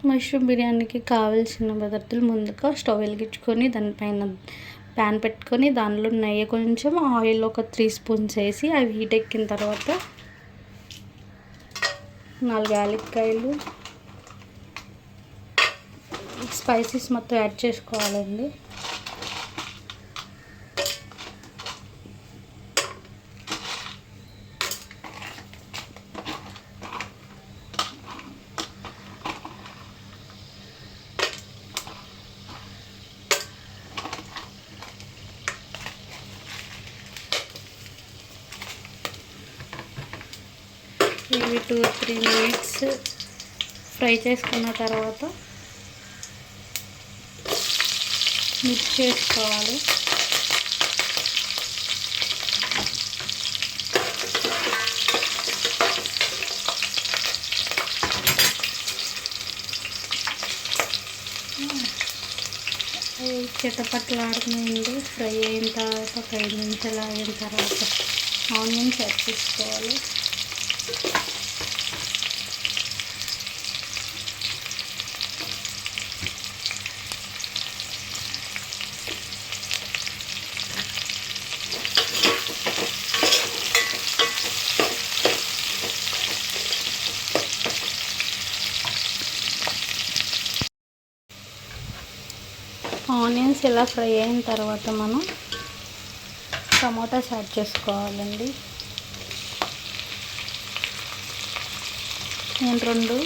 Mushroom బిర్యానీకి కావాల్సిన పదార్థాలు ముందుగా స్టవ్ వెలిగించుకొని దానిపైన ప్యాన్ పెట్టుకొని దానిలో నెయ్యి కొంచెం ఆయిల్ ఒక 3 స్పూన్స్ వేసి అవి హీట్ ఎక్కిన తర్వాత 4 యాలక్కాయలు స్పైసెస్ మొత్తం యాడ్ చేసుకోవాలండి. ఇవి 2-3 మినిట్స్ ఫ్రై చేసుకున్న తర్వాత మిక్స్ చేసుకోవాలి. చిటపట్లాడుతుంది. ఫ్రై అయిన తర్వాత ఒక 5 నిమిషాలు అయిన తర్వాత ఆనియన్స్ యాడ్ చేసుకోవాలి. ఆనియన్స్ ఇలా ఫ్రై అయిన తర్వాత మనం టమాటాస్ యాడ్ చేసుకోవాలండి. నేను 2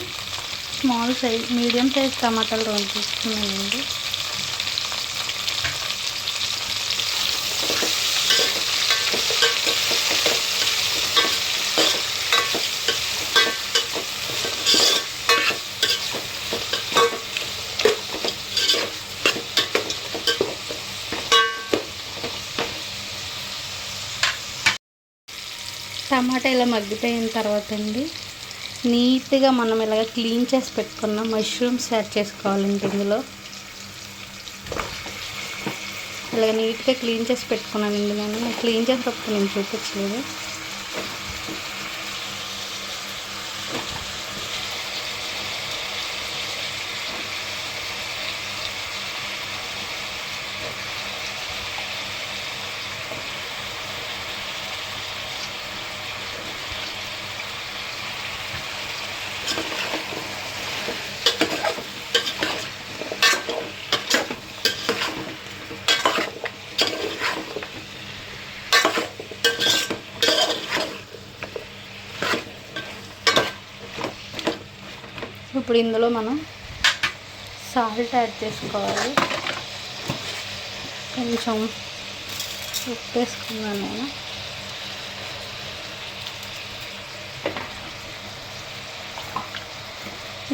స్మాల్ సైజ్ మీడియం సైజ్ టమాటాలు 2 తీసుకున్నానండి. టమాటా ఇలా మగ్గిపోయిన తర్వాత అండి నీట్గా మనం ఇలాగ క్లీన్ చేసి పెట్టుకున్న మష్రూమ్స్ యాడ్ చేసుకోవాలండి. ఇందులో ఇలాగ నీట్గా క్లీన్ చేసి పెట్టుకున్నానండి. నేను క్లీన్ చేసేటప్పుడు నేను చూపించలేదు. ఇప్పుడు ఇందులో మనం సాల్ట్ యాడ్ చేసుకోవాలి. కొంచెం ఉప్పు వేసుకున్నాను నేను.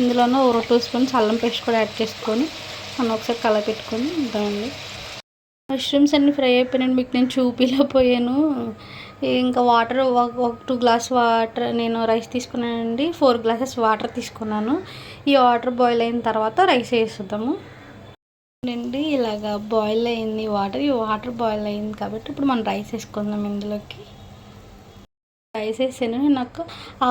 ఇందులోనే ఒక 2 స్పూన్స్ అల్లం పేస్ట్ కూడా యాడ్ చేసుకొని మనం ఒకసారి కలపెట్టుకొని ఉంటామండి. మష్రూమ్స్ అన్నీ ఫ్రై అయిపోయినాయి. మీకు నేను చూపించలేకపోయాను. ఇంకా వాటర్ ఒక 2 గ్లాస్ వాటర్ నేను రైస్ తీసుకున్నానండి. 4 గ్లాసెస్ వాటర్ తీసుకున్నాను. ఈ వాటర్ బాయిల్ అయిన తర్వాత రైస్ వేసుద్దాము అండి. ఇలాగా బాయిల్ అయింది వాటర్. ఈ వాటర్ బాయిల్ అయింది కాబట్టి ఇప్పుడు మనం రైస్ వేసుకుందాం. ఇందులోకి రైస్ వేసాను. నాకు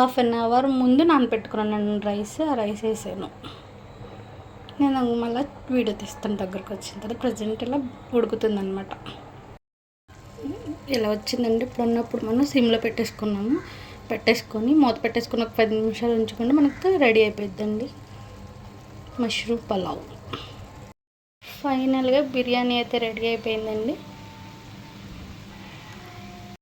1/2 అవర్ ముందు నానబెట్టుకున్నాను రైస్. ఆ రైస్ వేసాను. నేను మళ్ళీ వీడియో తీస్తాను దగ్గరకు వచ్చిన తర్వాత. ప్రజెంట్ ఇలా ఉడుకుతుందనమాట. ఇలా వచ్చిందండి. ఇప్పుడు మనం సిమ్లో పెట్టేసుకొని మూత పెట్టేసుకొని ఒక 10 నిమిషాలు ఉంచుకుంటే మనకు రెడీ అయిపోద్దండి మష్రూమ్ పలావ్. ఫైనల్గా బిర్యానీ అయితే రెడీ అయిపోయిందండి.